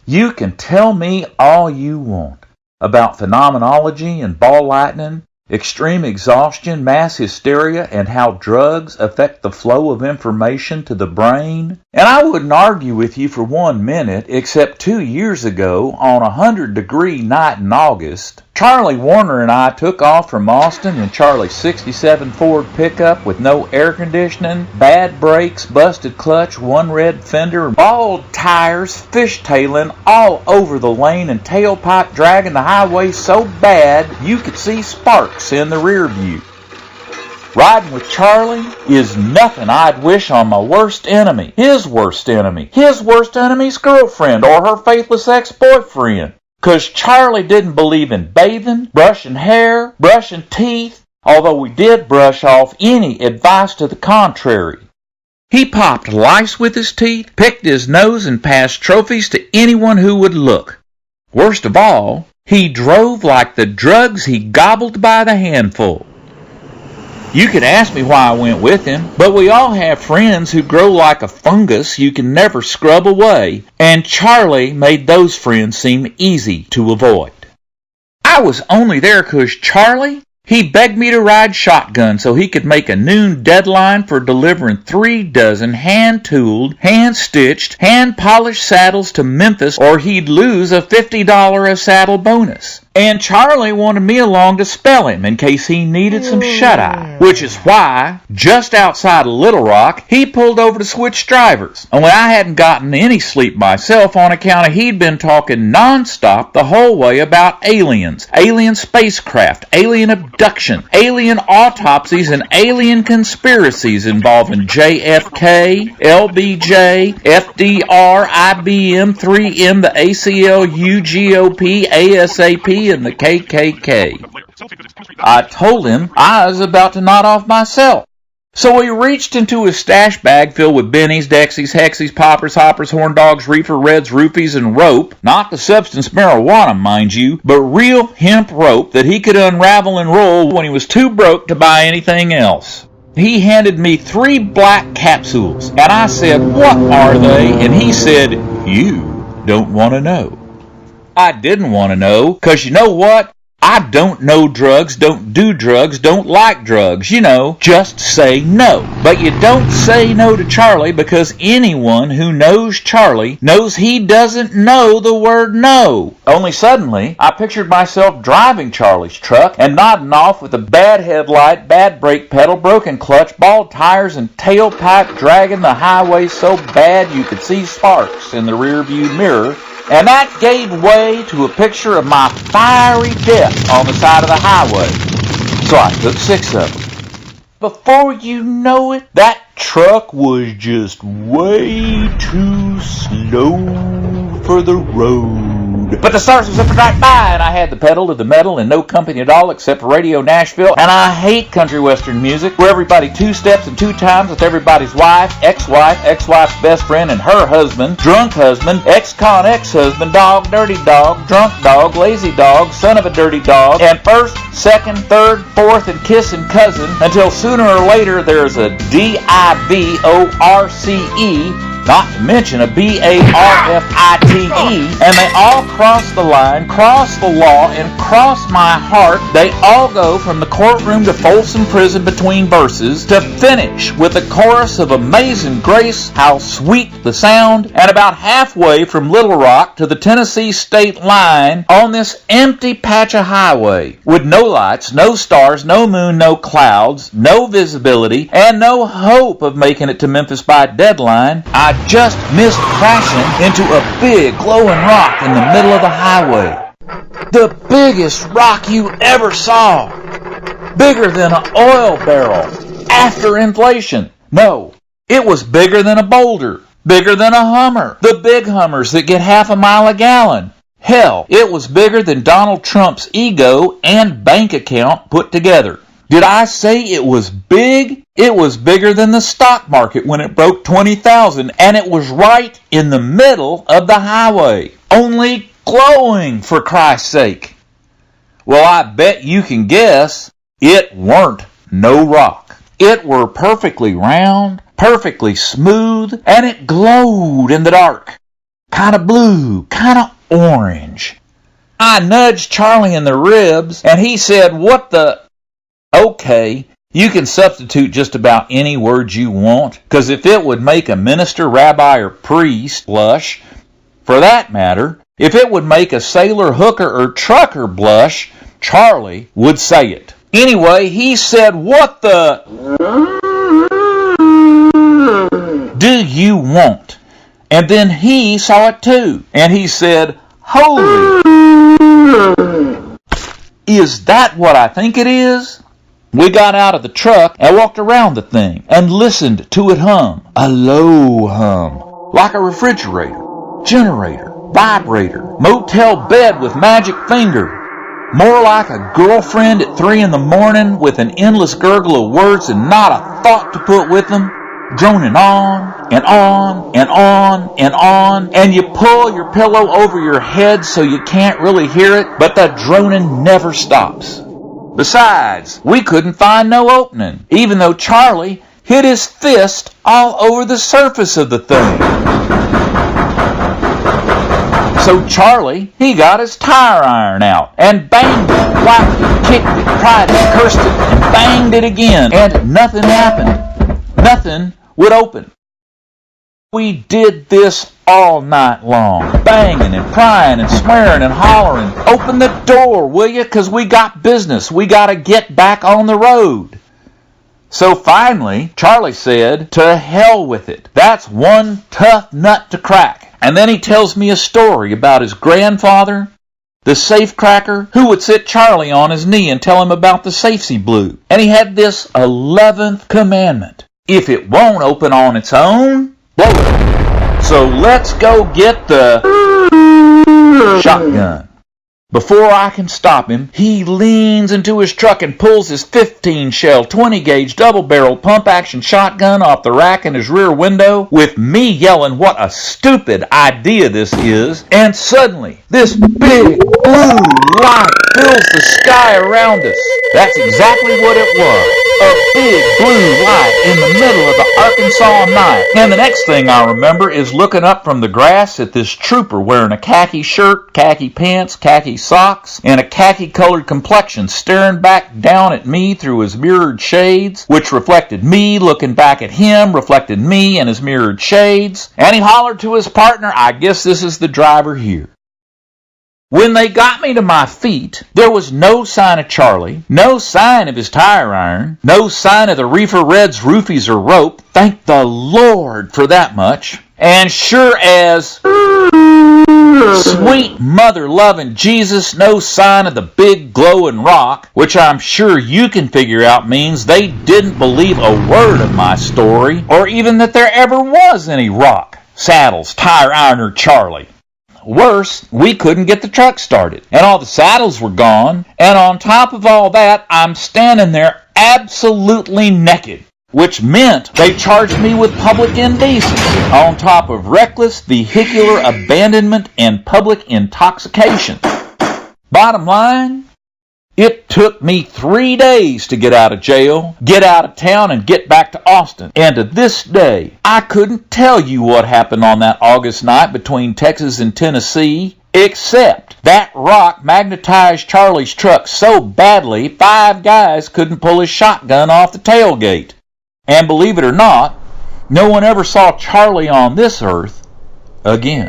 You can tell me all you want about phenomenology and ball lightning, extreme exhaustion, mass hysteria, and how drugs affect the flow of information to the brain. And I wouldn't argue with you for 1 minute, except 2 years ago, on a 100-degree night in August, Charlie Warner and I took off from Austin in Charlie's 67 Ford pickup with no air conditioning, bad brakes, busted clutch, one red fender, bald tires, fishtailing all over the lane and tailpipe dragging the highway so bad you could see sparks in the rear view. Riding with Charlie is nothing I'd wish on my worst enemy, his worst enemy's girlfriend, or her faithless ex-boyfriend. 'Cause Charlie didn't believe in bathing, brushing hair, brushing teeth, although we did brush off any advice to the contrary. He popped lice with his teeth, picked his nose, and passed trophies to anyone who would look. Worst of all, he drove like the drugs he gobbled by the handful. You could ask me why I went with him, but we all have friends who grow like a fungus you can never scrub away, and Charlie made those friends seem easy to avoid. I was only there 'cause Charlie, he begged me to ride shotgun so he could make a noon deadline for delivering 3 dozen hand-tooled, hand-stitched, hand-polished saddles to Memphis, or he'd lose a $50 a saddle bonus. And Charlie wanted me along to spell him in case he needed some shut-eye, which is why, just outside of Little Rock, he pulled over to switch drivers. Only I hadn't gotten any sleep myself on account of he'd been talking nonstop the whole way about aliens, alien spacecraft, alien abduction, alien autopsies, and alien conspiracies involving JFK, LBJ, FDR, IBM, 3M, the ACLU, GOP, ASAP, and the KKK. I told him I was about to nod off myself. So he reached into his stash bag filled with bennies, dexies, hexies, poppers, hoppers, horn dogs, reefer, reds, roofies, and rope. Not the substance marijuana, mind you, but real hemp rope that he could unravel and roll when he was too broke to buy anything else. He handed me 3 black capsules, and I said, "What are they?" And he said, "You don't want to know." I didn't want to know, 'cause you know what? I don't know drugs, don't do drugs, don't like drugs, just say no. But you don't say no to Charlie, because anyone who knows Charlie knows he doesn't know the word no. Only suddenly, I pictured myself driving Charlie's truck and nodding off with a bad headlight, bad brake pedal, broken clutch, bald tires, and tailpipe dragging the highway so bad you could see sparks in the rearview mirror. And that gave way to a picture of my fiery death on the side of the highway. So I took 6 of them. Before you know it, that truck was just way too slow for the road. But the stars was up right by, and I had the pedal to the metal and no company at all except for Radio Nashville. And I hate country western music where everybody 2 steps and 2 times with everybody's wife, ex-wife's best friend, and her husband, drunk husband, ex-con ex-husband, dog, dirty dog, drunk dog, lazy dog, son of a dirty dog, and first, second, third, fourth, and kissing cousin, until sooner or later there's a DIVORCE, not to mention a BARFITE, and they all cross the line, cross the law, and cross my heart. They all go from the courtroom to Folsom Prison between verses to finish with a chorus of Amazing Grace, How Sweet the Sound, and about halfway from Little Rock to the Tennessee state line on this empty patch of highway with no lights, no stars, no moon, no clouds, no visibility, and no hope of making it to Memphis by deadline. I just missed crashing into a big glowing rock in the middle of the highway. The biggest rock you ever saw. Bigger than an oil barrel. After inflation. No, it was bigger than a boulder. Bigger than a Hummer. The big Hummers that get half a mile a gallon. Hell, it was bigger than Donald Trump's ego and bank account put together. Did I say it was big? It was bigger than the stock market when it broke 20,000, and it was right in the middle of the highway. Only glowing, for Christ's sake. Well, I bet you can guess it weren't no rock. It were perfectly round, perfectly smooth, and it glowed in the dark. kind of blue, kind of orange. I nudged Charlie in the ribs, and he said, "What the—" Okay, you can substitute just about any word you want, because if it would make a minister, rabbi, or priest blush, for that matter, if it would make a sailor, hooker, or trucker blush, Charlie would say it. Anyway, he said, "What the do you want?" And then he saw it too, and he said, "Holy, is that what I think it is?" We got out of the truck and walked around the thing and listened to it hum, a low hum, like a refrigerator, generator, vibrator, motel bed with magic finger, more like a girlfriend at 3 a.m. with an endless gurgle of words and not a thought to put with them, droning on and on and on and on, and you pull your pillow over your head so you can't really hear it, but the droning never stops. Besides, we couldn't find no opening, even though Charlie hit his fist all over the surface of the thing. So Charlie, he got his tire iron out and banged it, whacked it, kicked it, cried it, cursed it, and banged it again, and nothing happened. Nothing would open. We did this all night long, banging and crying and swearing and hollering. "Open the door, will you? 'Cause we got business. We got to get back on the road." So finally, Charlie said, "To hell with it. That's one tough nut to crack." And then he tells me a story about his grandfather, the safecracker, who would sit Charlie on his knee and tell him about the safes he blew. And he had this 11th commandment: if it won't open on its own, blow it. So let's go get the shotgun. Before I can stop him, he leans into his truck and pulls his 15-shell, 20-gauge, double-barrel pump-action shotgun off the rack in his rear window, with me yelling what a stupid idea this is, and suddenly, this big blue light fills the sky around us. That's exactly what it was. A big blue light in the middle of the Arkansas night. And the next thing I remember is looking up from the grass at this trooper wearing a khaki shirt, khaki pants, khaki socks, and a khaki-colored complexion staring back down at me through his mirrored shades, which reflected me looking back at him, reflected me and his mirrored shades. And he hollered to his partner, "I guess this is the driver here." When they got me to my feet, there was no sign of Charlie, no sign of his tire iron, no sign of the Reefer Reds, roofies, or rope. Thank the Lord for that much. And sure as sweet mother-loving Jesus, no sign of the big glowing rock, which I'm sure you can figure out means they didn't believe a word of my story, or even that there ever was any rock, saddles, tire iron, or Charlie. Worse, we couldn't get the truck started, and all the saddles were gone, and on top of all that, I'm standing there absolutely naked, which meant they charged me with public indecency on top of reckless vehicular abandonment and public intoxication. Bottom line, it took me 3 days to get out of jail, get out of town, and get back to Austin. And to this day, I couldn't tell you what happened on that August night between Texas and Tennessee, except that rock magnetized Charlie's truck so badly 5 guys couldn't pull his shotgun off the tailgate. And believe it or not, no one ever saw Charlie on this earth again.